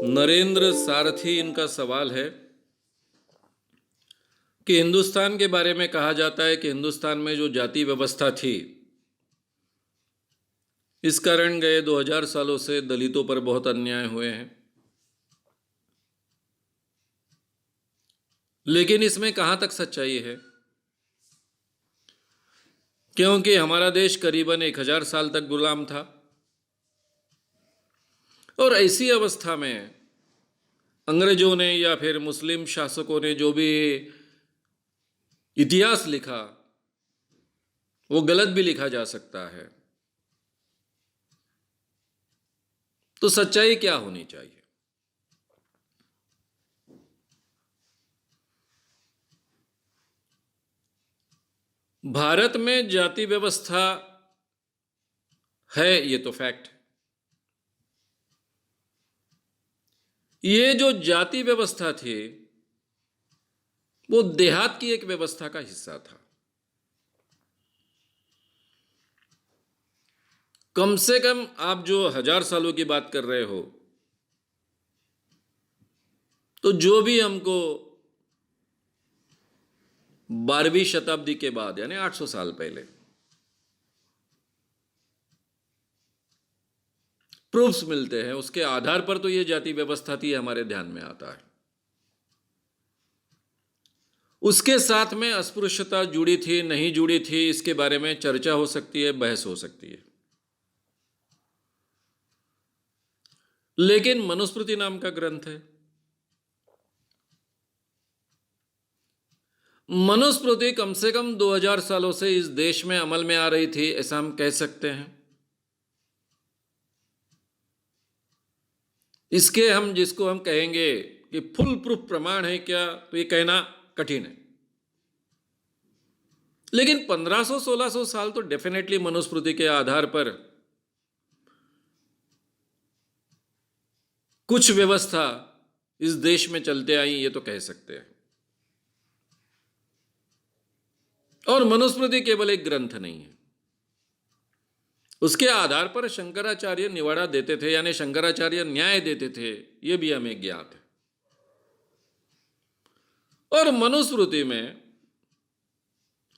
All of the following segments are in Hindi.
नरेंद्र सारथी इनका सवाल है कि हिंदुस्तान के बारे में कहा जाता है कि हिंदुस्तान में जो जाति व्यवस्था थी, इस कारण गए 2000 सालों से दलितों पर बहुत अन्याय हुए हैं। लेकिन इसमें कहां तक सच्चाई है? क्योंकि हमारा देश करीबन 1000 साल तक गुलाम था और ऐसी अवस्था में अंग्रेजों ने या फिर मुस्लिम शासकों ने जो भी इतिहास लिखा, वो गलत भी लिखा जा सकता है। तो सच्चाई क्या होनी चाहिए? भारत में जाति व्यवस्था है, ये तो फैक्ट है। ये जो जाति व्यवस्था थी वो देहात की एक व्यवस्था का हिस्सा था। कम से कम आप जो 1000 सालों की बात कर रहे हो, तो जो भी हमको 12वीं शताब्दी के बाद यानी 800 साल पहले प्रूफ्स मिलते हैं, उसके आधार पर तो ये जाति व्यवस्था थी हमारे ध्यान में आता है। उसके साथ में अस्पृश्यता जुड़ी थी नहीं जुड़ी थी, इसके बारे में चर्चा हो सकती है, बहस हो सकती है। लेकिन मनुस्मृति नाम का ग्रंथ है, मनुस्मृति कम से कम 2000 सालों से इस देश में अमल में आ रही थी, ऐसा हम कह सकते हैं। इसके हम जिसको हम कहेंगे कि फुल प्रूफ प्रमाण है क्या, तो ये कहना कठिन है। लेकिन 1500-1600 साल तो डेफिनेटली मनुस्मृति के आधार पर कुछ व्यवस्था इस देश में चलते आई, ये तो कह सकते हैं। और मनुस्मृति केवल एक ग्रंथ नहीं है, उसके आधार पर शंकराचार्य निवाड़ा देते थे, यानी शंकराचार्य न्याय देते थे, ये भी हमें ज्ञात है। और मनुस्मृति में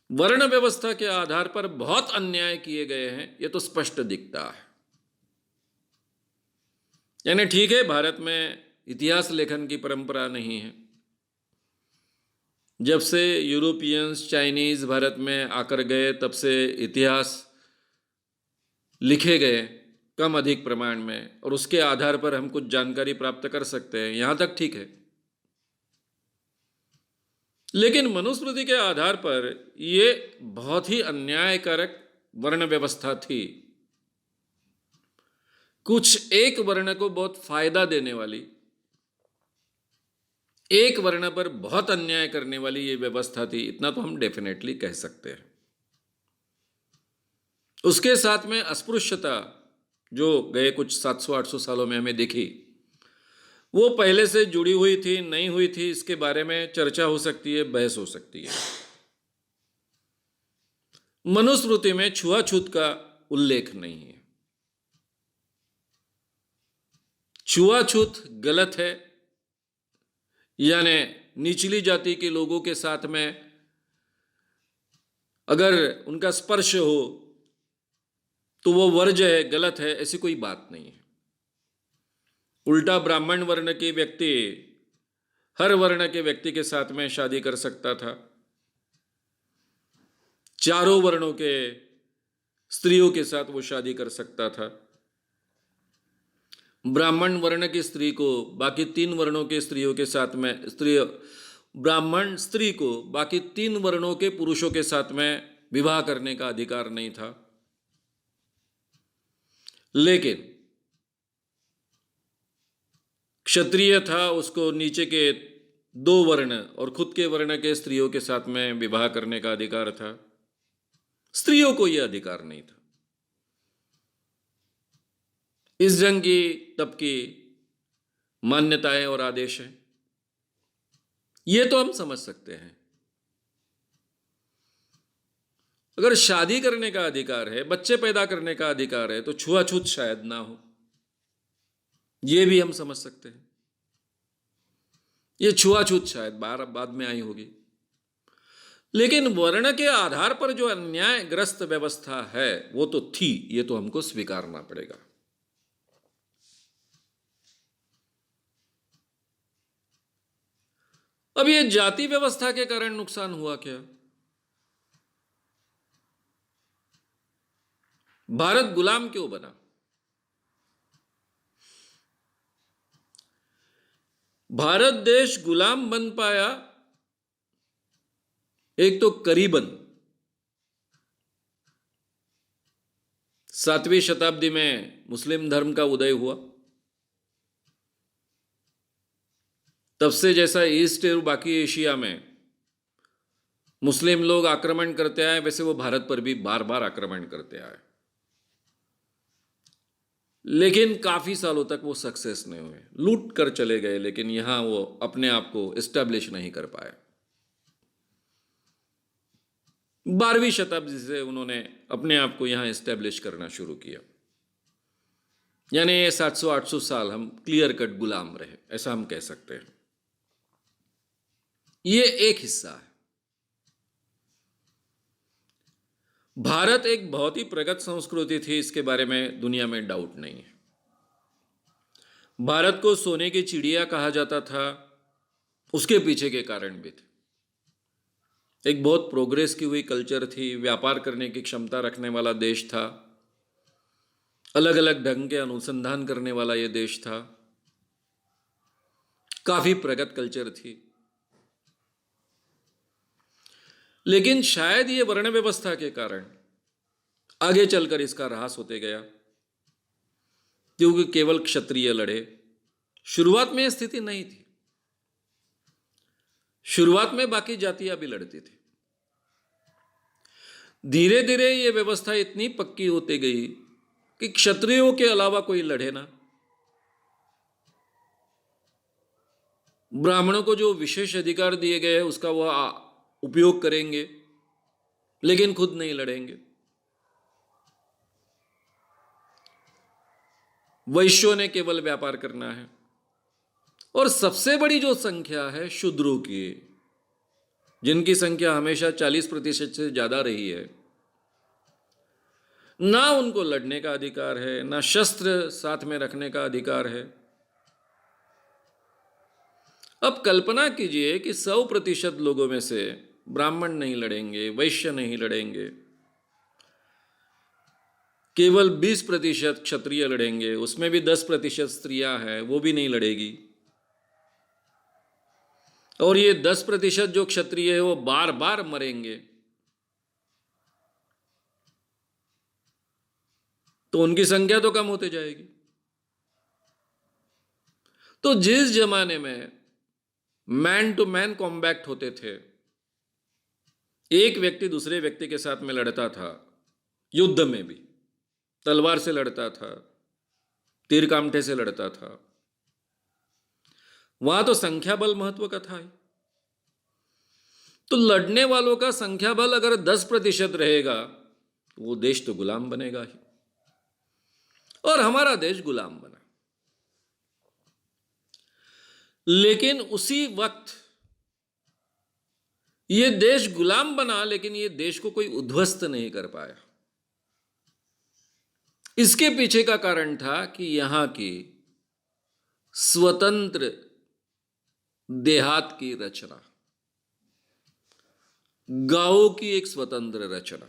वर्ण व्यवस्था के आधार पर बहुत अन्याय किए गए हैं, ये तो स्पष्ट दिखता है। यानी ठीक है, भारत में इतिहास लेखन की परंपरा नहीं है। जब से यूरोपियंस, चाइनीज भारत में आकर गए, तब से इतिहास लिखे गए कम अधिक प्रमाण में, और उसके आधार पर हम कुछ जानकारी प्राप्त कर सकते हैं, यहां तक ठीक है। लेकिन मनुस्मृति के आधार पर यह बहुत ही अन्यायकारक वर्ण व्यवस्था थी। कुछ एक वर्ण को बहुत फायदा देने वाली, एक वर्ण पर बहुत अन्याय करने वाली ये व्यवस्था थी, इतना तो हम डेफिनेटली कह सकते हैं। उसके साथ में अस्पृश्यता जो गए कुछ 700-800 सालों में हमें दिखी, वो पहले से जुड़ी हुई थी नहीं हुई थी, इसके बारे में चर्चा हो सकती है, बहस हो सकती है। मनुस्मृति में छुआछूत का उल्लेख नहीं है। छुआछूत गलत है, यानी निचली जाति के लोगों के साथ में अगर उनका स्पर्श हो तो वो वर्ज्य है, गलत है, ऐसी कोई बात नहीं है। उल्टा ब्राह्मण वर्ण के व्यक्ति हर वर्ण के व्यक्ति के साथ में शादी कर सकता था, चारों वर्णों के स्त्रियों के साथ वो शादी कर सकता था। ब्राह्मण वर्ण की स्त्री को बाकी 3 वर्णों के स्त्रियों के साथ में ब्राह्मण स्त्री को बाकी 3 वर्णों के पुरुषों के साथ में विवाह करने का अधिकार नहीं था। लेकिन क्षत्रिय था, उसको नीचे के 2 वर्ण और खुद के वर्ण के स्त्रियों के साथ में विवाह करने का अधिकार था। स्त्रियों को यह अधिकार नहीं था। इस जंग की तब की मान्यताएं और आदेश हैं, ये तो हम समझ सकते हैं। अगर शादी करने का अधिकार है, बच्चे पैदा करने का अधिकार है, तो छुआछूत शायद ना हो, ये भी हम समझ सकते हैं। ये छुआछूत शायद बाद में आई होगी, लेकिन वर्ण के आधार पर जो अन्यायग्रस्त व्यवस्था है वो तो थी, ये तो हमको स्वीकारना पड़ेगा। अब ये जाति व्यवस्था के कारण नुकसान हुआ क्या? भारत गुलाम क्यों बना? भारत देश गुलाम बन पाया, एक तो करीबन 7वीं शताब्दी में मुस्लिम धर्म का उदय हुआ। तब से जैसा ईस्ट और बाकी एशिया में मुस्लिम लोग आक्रमण करते आए, वैसे वो भारत पर भी बार बार आक्रमण करते आए, लेकिन काफी सालों तक वो सक्सेस नहीं हुए। लूट कर चले गए, लेकिन यहां वो अपने आप को एस्टेब्लिश नहीं कर पाए। 12वीं शताब्दी से उन्होंने अपने आप को यहां एस्टेब्लिश करना शुरू किया, यानी 700-800 साल हम क्लियर कट गुलाम रहे, ऐसा हम कह सकते हैं। ये एक हिस्सा है। भारत एक बहुत ही प्रगत संस्कृति थी, इसके बारे में दुनिया में डाउट नहीं है। भारत को सोने की चिड़िया कहा जाता था, उसके पीछे के कारण भी थे। एक बहुत प्रोग्रेस की हुई कल्चर थी, व्यापार करने की क्षमता रखने वाला देश था, अलग अलग ढंग के अनुसंधान करने वाला यह देश था, काफी प्रगत कल्चर थी। लेकिन शायद ये वर्ण व्यवस्था के कारण आगे चलकर इसका ह्रास होते गया, क्योंकि केवल क्षत्रिय लड़े। शुरुआत में यह स्थिति नहीं थी, शुरुआत में बाकी जातियां भी लड़ती थी। धीरे धीरे यह व्यवस्था इतनी पक्की होती गई कि क्षत्रियों के अलावा कोई लड़े ना। ब्राह्मणों को जो विशेष अधिकार दिए गए उसका वह उपयोग करेंगे, लेकिन खुद नहीं लड़ेंगे। वैश्यों ने केवल व्यापार करना है। और सबसे बड़ी जो संख्या है शूद्रों की, जिनकी संख्या हमेशा 40% से ज्यादा रही है, ना उनको लड़ने का अधिकार है, ना शस्त्र साथ में रखने का अधिकार है। अब कल्पना कीजिए कि 100% लोगों में से ब्राह्मण नहीं लड़ेंगे, वैश्य नहीं लड़ेंगे, केवल 20% क्षत्रिय लड़ेंगे, उसमें भी 10% स्त्रियां हैं, वो भी नहीं लड़ेगी। और ये 10% जो क्षत्रिय है वो बार बार मरेंगे, तो उनकी संख्या तो कम होते जाएगी। तो जिस जमाने में मैन टू मैन कॉम्बैट होते थे, एक व्यक्ति दूसरे व्यक्ति के साथ में लड़ता था, युद्ध में भी तलवार से लड़ता था, तीर कामठे से लड़ता था, वहां तो संख्या बल महत्व का था। तो लड़ने वालों का संख्या बल अगर 10% रहेगा तो वो देश तो गुलाम बनेगा ही, और हमारा देश गुलाम बना। लेकिन उसी वक्त ये देश गुलाम बना, लेकिन ये देश को कोई उद्ध्वस्त नहीं कर पाया। इसके पीछे का कारण था कि यहां की स्वतंत्र देहात की रचना, गांवों की एक स्वतंत्र रचना।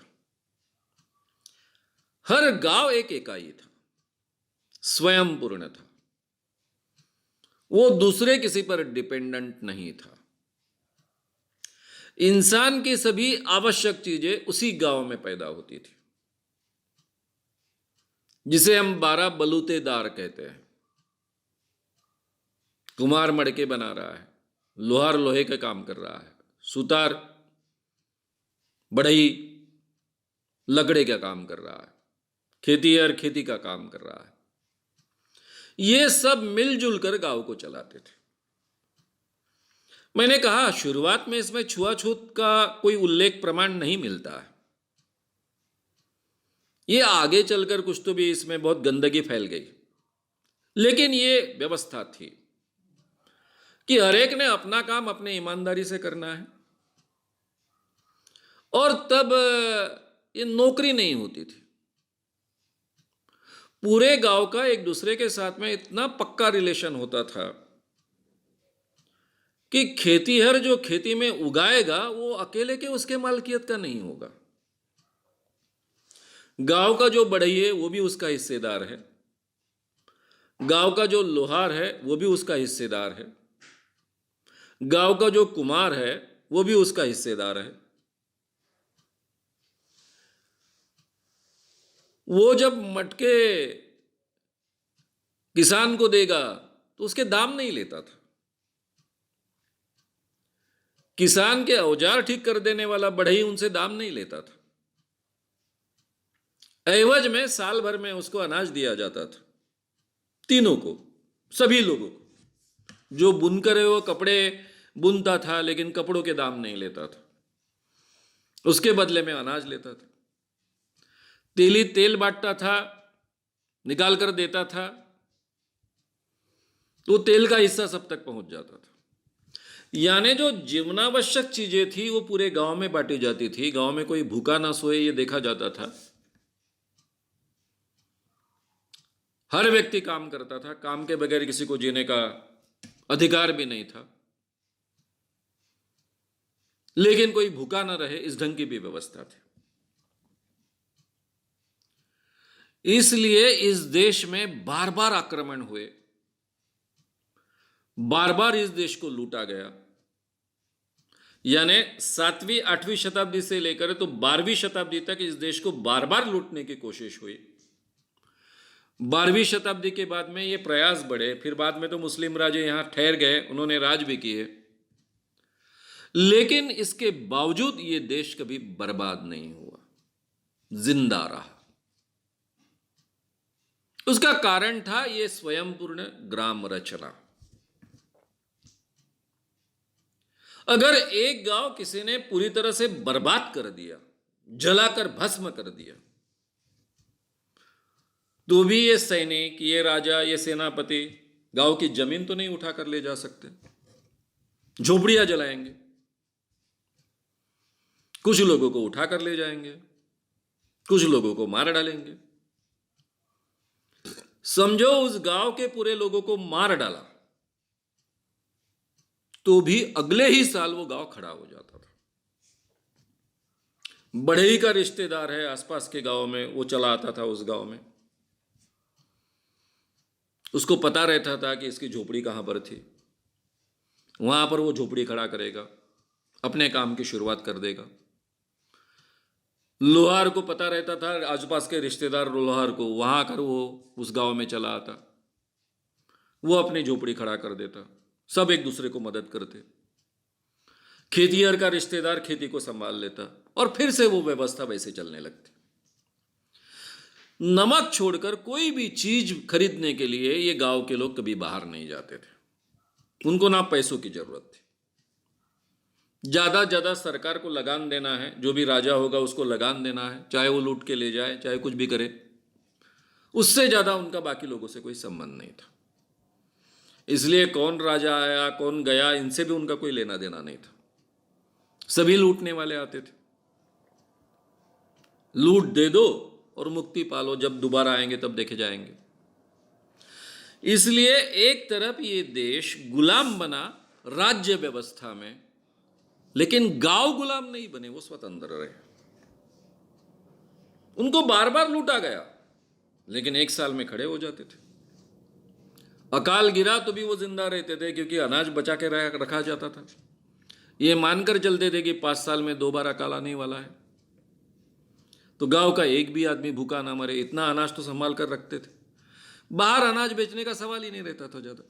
हर गांव एक इकाई था, स्वयंपूर्ण था, वो दूसरे किसी पर डिपेंडेंट नहीं था। इंसान की सभी आवश्यक चीजें उसी गांव में पैदा होती थी, जिसे हम 12 बलूतेदार कहते हैं। कुम्हार मड़के बना रहा है, लोहार लोहे का काम कर रहा है, सुतार बढ़ई लकड़े का काम कर रहा है, खेतीहर खेती का काम कर रहा है। ये सब मिलजुल कर गांव को चलाते थे। मैंने कहा शुरुआत में इसमें छुआछूत का कोई उल्लेख प्रमाण नहीं मिलता है। ये आगे चलकर कुछ तो भी इसमें बहुत गंदगी फैल गई, लेकिन ये व्यवस्था थी। कि हर एक ने अपना काम अपने ईमानदारी से करना है। और तब ये नौकरी नहीं होती थी। पूरे गांव का एक दूसरे के साथ में इतना पक्का रिलेशन होता था कि खेतीहर जो खेती में उगाएगा वो अकेले के उसके मालकियत का नहीं होगा। गांव का जो बढ़ई वो भी उसका हिस्सेदार है, गांव का जो लोहार है वो भी उसका हिस्सेदार है, गांव का जो कुम्हार है वो भी उसका हिस्सेदार है। वो जब मटके किसान को देगा तो उसके दाम नहीं लेता था। किसान के औजार ठीक कर देने वाला बढ़ई उनसे दाम नहीं लेता था। एवज में साल भर में उसको अनाज दिया जाता था, तीनों को, सभी लोगों को। जो बुनकर है वो कपड़े बुनता था लेकिन कपड़ों के दाम नहीं लेता था, उसके बदले में अनाज लेता था। तेली तेल बांटता था, निकाल कर देता था, तो तेल का हिस्सा सब तक पहुंच जाता था। यानी जो जीवनावश्यक चीजें थी वो पूरे गांव में बांटी जाती थी। गांव में कोई भूखा ना सोए ये देखा जाता था। हर व्यक्ति काम करता था, काम के बगैर किसी को जीने का अधिकार भी नहीं था। लेकिन कोई भूखा ना रहे इस ढंग की भी व्यवस्था थी। इसलिए इस देश में बार बार आक्रमण हुए, बार बार इस देश को लूटा गया। यानी 7वीं 8वीं शताब्दी से लेकर तो 12वीं शताब्दी तक इस देश को बार बार लूटने की कोशिश हुई। 12वीं शताब्दी के बाद में ये प्रयास बढ़े, फिर बाद में तो मुस्लिम राजे यहां ठहर गए, उन्होंने राज भी किए। लेकिन इसके बावजूद ये देश कभी बर्बाद नहीं हुआ, जिंदा रहा। उसका कारण था ये स्वयंपूर्ण ग्राम रचना। अगर एक गांव किसी ने पूरी तरह से बर्बाद कर दिया, जलाकर भस्म कर दिया, तो भी ये सैनिक, ये राजा, ये सेनापति गांव की जमीन तो नहीं उठाकर ले जा सकते, झोपड़ियां जलाएंगे, कुछ लोगों को उठाकर ले जाएंगे, कुछ लोगों को मार डालेंगे। समझो उस गांव के पूरे लोगों को मार डाला तो भी अगले ही साल वो गांव खड़ा हो जाता था। बढ़ई का रिश्तेदार है आसपास के गांव में, वो चला आता था उस गांव में, उसको पता रहता था कि इसकी झोपड़ी कहां पर थी, वहां पर वो झोपड़ी खड़ा करेगा, अपने काम की शुरुआत कर देगा। लोहार को पता रहता था, आसपास के रिश्तेदार लोहार को, वहां आकर वो उस गांव में चला आता, वो अपनी झोपड़ी खड़ा कर देता, सब एक दूसरे को मदद करते। खेतीहर का रिश्तेदार खेती को संभाल लेता और फिर से वो व्यवस्था वैसे चलने लगती। नमक छोड़कर कोई भी चीज खरीदने के लिए ये गांव के लोग कभी बाहर नहीं जाते थे। उनको ना पैसों की जरूरत थी। ज्यादा सरकार को लगान देना है, जो भी राजा होगा उसको लगान देना है, चाहे वो लूट के ले जाए, चाहे कुछ भी करे, उससे ज्यादा उनका बाकी लोगों से कोई संबंध नहीं था। इसलिए कौन राजा आया कौन गया इनसे भी उनका कोई लेना देना नहीं था। सभी लूटने वाले आते थे, लूट दे दो और मुक्ति पालो, जब दोबारा आएंगे तब देखे जाएंगे। इसलिए एक तरफ ये देश गुलाम बना राज्य व्यवस्था में, लेकिन गांव गुलाम नहीं बने, वो स्वतंत्र रहे। उनको बार बार लूटा गया लेकिन एक साल में खड़े हो जाते थे। अकाल गिरा तो भी वो जिंदा रहते थे, क्योंकि अनाज बचा के रखा जाता था। ये मानकर चलते थे कि 5 साल में 2 बार अकाल आने वाला है, तो गांव का एक भी आदमी भूखा ना मरे, इतना अनाज तो संभाल कर रखते थे। बाहर अनाज बेचने का सवाल ही नहीं रहता था ज्यादा।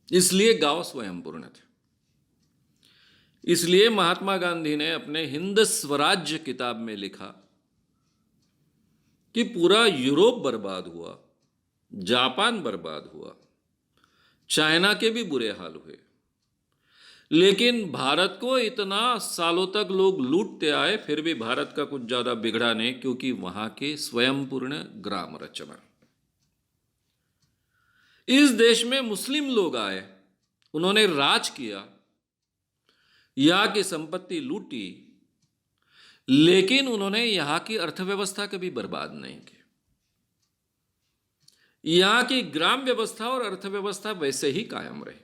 इसलिए गांव स्वयंपूर्ण थे। इसलिए महात्मा गांधी ने अपने हिंद स्वराज्य किताब में लिखा कि पूरा यूरोप बर्बाद हुआ, जापान बर्बाद हुआ, चाइना के भी बुरे हाल हुए, लेकिन भारत को इतना सालों तक लोग लूटते आए, फिर भी भारत का कुछ ज्यादा बिगड़ा नहीं, क्योंकि वहां के स्वयंपूर्ण ग्राम रचना। इस देश में मुस्लिम लोग आए, उन्होंने राज किया, यहाँ की संपत्ति लूटी, लेकिन उन्होंने यहाँ की अर्थव्यवस्था कभी बर्बाद नहीं की। यहाँ की ग्राम व्यवस्था और अर्थव्यवस्था वैसे ही कायम रही।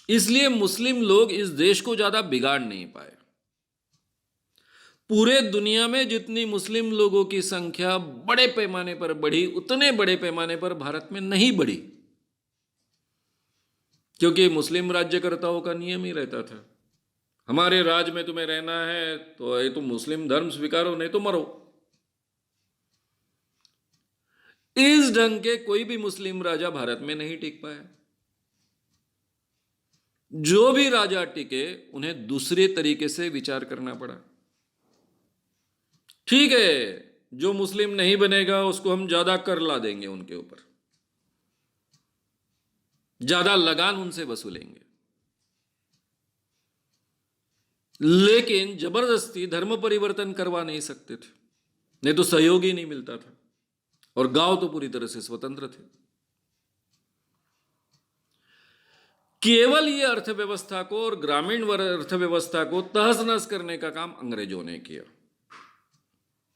इसलिए मुस्लिम लोग इस देश को ज्यादा बिगाड़ नहीं पाए। पूरे दुनिया में जितनी मुस्लिम लोगों की संख्या बड़े पैमाने पर बढ़ी, उतने बड़े पैमाने पर भारत में नहीं बढ़ी, क्योंकि मुस्लिम राज्यकर्ताओं का नियम ही रहता था, हमारे राज्य में तुम्हें रहना है तो ये तुम मुस्लिम धर्म स्वीकारो, नहीं तो मरो। इस ढंग के कोई भी मुस्लिम राजा भारत में नहीं टिक पाया। जो भी राजा टिके उन्हें दूसरे तरीके से विचार करना पड़ा। ठीक है, जो मुस्लिम नहीं बनेगा उसको हम ज्यादा कर ला देंगे, उनके ऊपर ज्यादा लगान उनसे वसूलेंगे, लेकिन जबरदस्ती धर्म परिवर्तन करवा नहीं सकते थे, नहीं तो सहयोग ही नहीं मिलता था, और गांव तो पूरी तरह से स्वतंत्र थे। केवल ये अर्थव्यवस्था को और ग्रामीण अर्थव्यवस्था को तहस नहस करने का काम अंग्रेजों ने किया,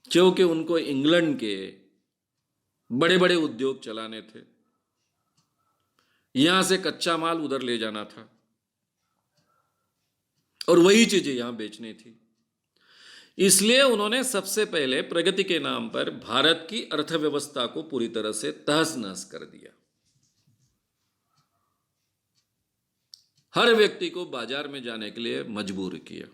क्योंकि उनको इंग्लैंड के बड़े बड़े उद्योग चलाने थे, यहां से कच्चा माल उधर ले जाना था और वही चीजें यहां बेचनी थी। इसलिए उन्होंने सबसे पहले प्रगति के नाम पर भारत की अर्थव्यवस्था को पूरी तरह से तहस नहस कर दिया। हर व्यक्ति को बाजार में जाने के लिए मजबूर किया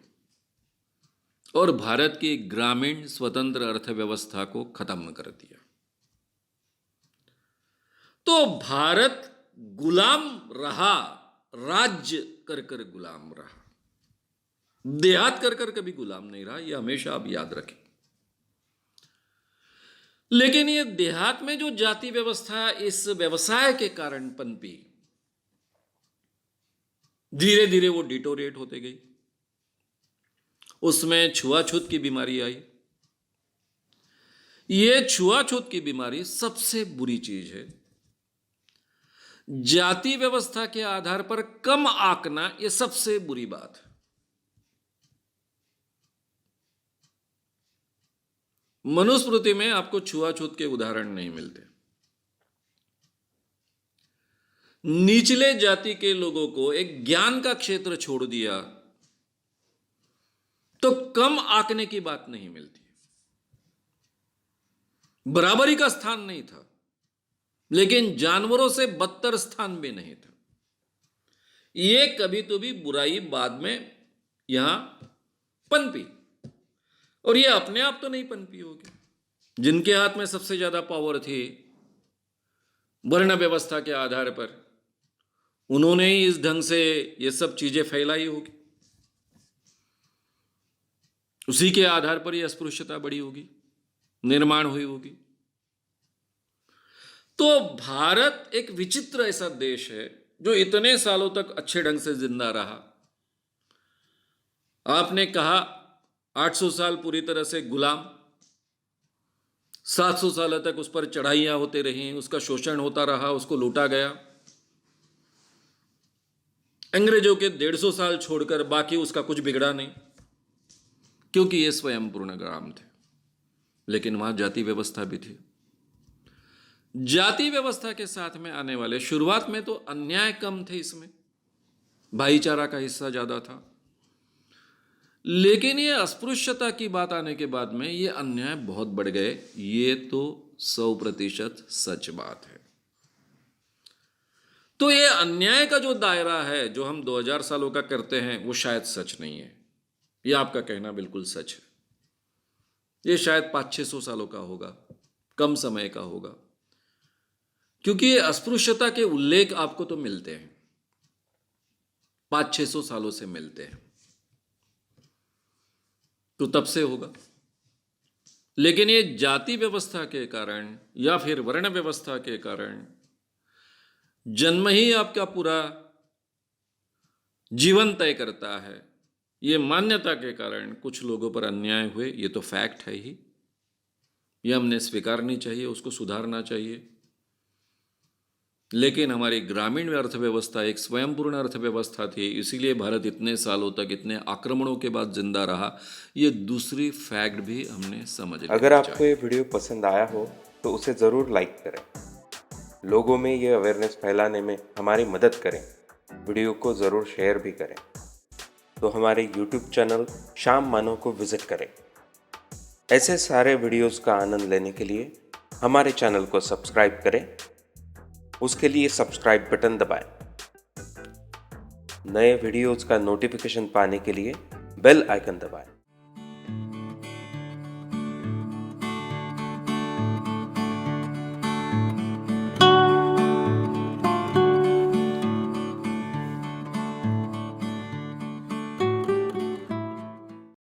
और भारत की ग्रामीण स्वतंत्र अर्थव्यवस्था को खत्म कर दिया। तो भारत गुलाम रहा, राज्य कर कर गुलाम रहा, देहात कर कर कभी गुलाम नहीं रहा, यह हमेशा आप याद रखें। लेकिन ये देहात में जो जाति व्यवस्था इस व्यवसाय के कारण पनपी, धीरे धीरे वो डिटोरेट होते गई, उसमें छुआछूत की बीमारी आई। ये छुआछूत की बीमारी सबसे बुरी चीज है। जाति व्यवस्था के आधार पर कम आंकना यह सबसे बुरी बात है। मनुस्मृति में आपको छुआछूत के उदाहरण नहीं मिलते। निचले जाति के लोगों को एक ज्ञान का क्षेत्र छोड़ दिया तो कम आंकने की बात नहीं मिलती। बराबरी का स्थान नहीं था, लेकिन जानवरों से बदतर स्थान भी नहीं था। ये कभी तो भी बुराई बाद में यहां पनपी, और ये अपने आप तो नहीं पनपी होगी। जिनके हाथ में सबसे ज्यादा पावर थी वर्ण व्यवस्था के आधार पर, उन्होंने ही इस ढंग से ये सब चीजें फैलाई होगी, उसी के आधार पर यह अस्पृश्यता बढ़ी होगी, निर्माण हुई होगी। तो भारत एक विचित्र ऐसा देश है जो इतने सालों तक अच्छे ढंग से जिंदा रहा। आपने कहा 800 साल पूरी तरह से गुलाम, 700 साल तक उस पर चढ़ाइयां होती रही, उसका शोषण होता रहा, उसको लूटा गया। अंग्रेजों के 150 साल छोड़कर बाकी उसका कुछ बिगड़ा नहीं, क्योंकि ये स्वयं पूर्ण ग्राम थे। लेकिन वहां जाति व्यवस्था भी थी। जाति व्यवस्था के साथ में आने वाले शुरुआत में तो अन्याय कम थे, इसमें भाईचारा का हिस्सा ज्यादा था, लेकिन ये अस्पृश्यता की बात आने के बाद में ये अन्याय बहुत बढ़ गए। ये तो 100% सच बात है। तो ये अन्याय का जो दायरा है जो हम 2000 सालों का करते हैं वो शायद सच नहीं है। ये आपका कहना बिल्कुल सच है। ये शायद 500-600 सालों का होगा, कम समय का होगा, क्योंकि ये अस्पृश्यता के उल्लेख आपको तो मिलते हैं, 500-600 सालों से मिलते हैं, तो तब से होगा। लेकिन ये जाति व्यवस्था के कारण या फिर वर्ण व्यवस्था के कारण जन्म ही आपका पूरा जीवन तय करता है। ये मान्यता के कारण कुछ लोगों पर अन्याय हुए, ये तो फैक्ट है ही, ये हमने स्वीकारनी चाहिए, उसको सुधारना चाहिए। लेकिन हमारी ग्रामीण अर्थव्यवस्था एक स्वयंपूर्ण अर्थव्यवस्था थी, इसीलिए भारत इतने सालों तक इतने आक्रमणों के बाद जिंदा रहा। ये दूसरी फैक्ट भी हमने समझ अगर लेनी आपको ये चाहिए। वीडियो पसंद आया हो तो उसे ज़रूर लाइक करें, लोगों में ये अवेयरनेस फैलाने में हमारी मदद करें। वीडियो को ज़रूर शेयर भी करें। तो हमारे यूट्यूब चैनल शाम मानो को विज़िट करें। ऐसे सारे वीडियोस का आनंद लेने के लिए हमारे चैनल को सब्सक्राइब करें। उसके लिए सब्सक्राइब बटन दबाएं। नए वीडियोस का नोटिफिकेशन पाने के लिए बेल आइकन दबाएं।